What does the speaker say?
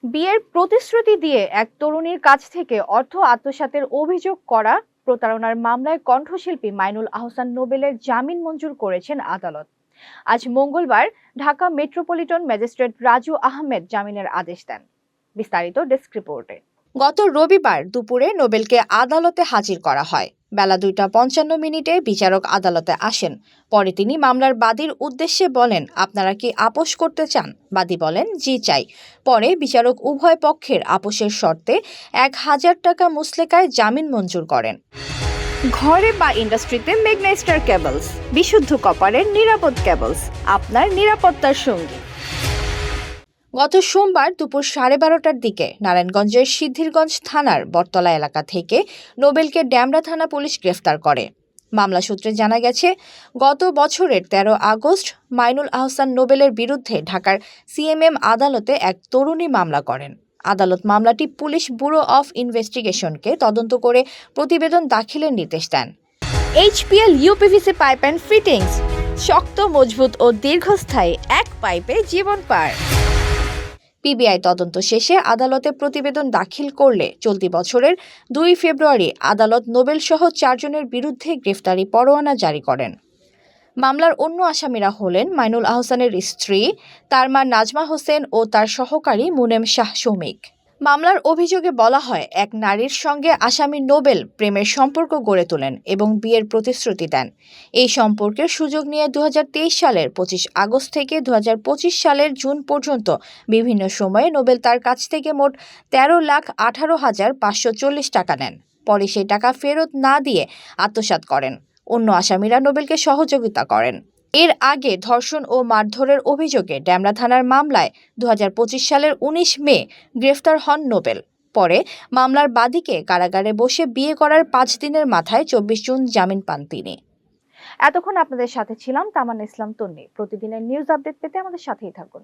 বিয়ের প্রতিশ্রুতি দিয়ে এক তরুণীর কাছ থেকে অর্থ আত্মসাতের অভিযোগ করা প্রতারণার মামলায় কণ্ঠশিল্পী মাইনুল আহসান নোবেলের জামিন মঞ্জুর করেছেন আদালত। আজ মঙ্গলবার ঢাকা মেট্রোপলিটন ম্যাজিস্ট্রেট রাজু আহমেদ জামিনের আদেশ দেন। বিস্তারিত ডেস্ক রিপোর্টে। গত রবিবার দুপুরে নোবেলকে আদালতে হাজির করা হয়। বেলা 2:55 বিচারক আদালতে আসেন। পরে তিনি মামলার বাদীর উদ্দেশ্যে বলেন, আপনারা কি আপোষ করতে চান? বাদী বলেন, জি চাই। পরে বিচারক উভয় পক্ষের আপোষের শর্তে 1000 টাকা মুচলেকায় জামিন মঞ্জুর করেন। ঘরে বা ইন্ডাস্ট্রিতে মেগনা স্টার কেবলস, বিশুদ্ধ কপারের নিরাপদ কেবলস, আপনার নিরাপত্তার সঙ্গী। গত সোমবার দুপুর 12:30টার দিকে নারায়ণগঞ্জের সিদ্ধিরগঞ্জ থানার বটতলা এলাকা থেকে নোবেলকে ডেমরা থানা পুলিশ গ্রেফতার করে। মামলা সূত্রে জানা গেছে, গত বছরের 13 আগস্ট মাইনুল আহসান নোবেলের বিরুদ্ধে ঢাকার সিএমএম আদালতে এক তরুণী মামলা করেন। আদালত মামলাটি পুলিশ ব্যুরো অফ ইনভেস্টিগেশনকে তদন্ত করে প্রতিবেদন দাখিলের নির্দেশ দেন। HPL UPVC pipe and fittings, শক্ত, মজবুত ও দীর্ঘস্থায়ী, এক পাইপে জীবন পার। পিবিআই তদন্ত শেষে আদালতে প্রতিবেদন দাখিল করলে চলতি বছরের 2 ফেব্রুয়ারি আদালত নোবেল সহ 4 জনের বিরুদ্ধে গ্রেফতারি পরোয়ানা জারি করেন। মামলার অন্য আসামিরা হলেন মাইনুল আহসানের স্ত্রী, তার মা নাজমা হোসেন ও তার সহকারী মুনেম শাহ শৌমিক। মামলার অভিযোগে বলা হয়, এক নারীর সঙ্গে আসামি নোবেল প্রেমের সম্পর্ক গড়ে তোলেন এবং বিয়ের প্রতিশ্রুতি দেন। এই সম্পর্কের সুযোগ নিয়ে 2023 সালের 25 আগস্ট থেকে 2025 সালের জুন পর্যন্ত বিভিন্ন সময়ে নোবেল তার কাছ থেকে মোট 13,18,540 টাকা নেন। পরে সেই টাকা ফেরত না দিয়ে আত্মসাৎ করেন। অন্য আসামিরা নোবেলকে সহযোগিতা করেন। এর আগে ধর্ষণ ও মারধরের অভিযোগে ডেমরা থানার মামলায় 2025 সালের 19 মে গ্রেফতার হন নোবেল। পরে মামলার বাদীকে কারাগারে বসে বিয়ে করার 5 দিনের মাথায় 24 জুন জামিন পান তিনি। এতক্ষণ আপনাদের সাথে ছিলাম তামান্না ইসলাম তন্নি। প্রতিদিনের নিউজ আপডেট পেতে আমাদের সাথেই থাকুন।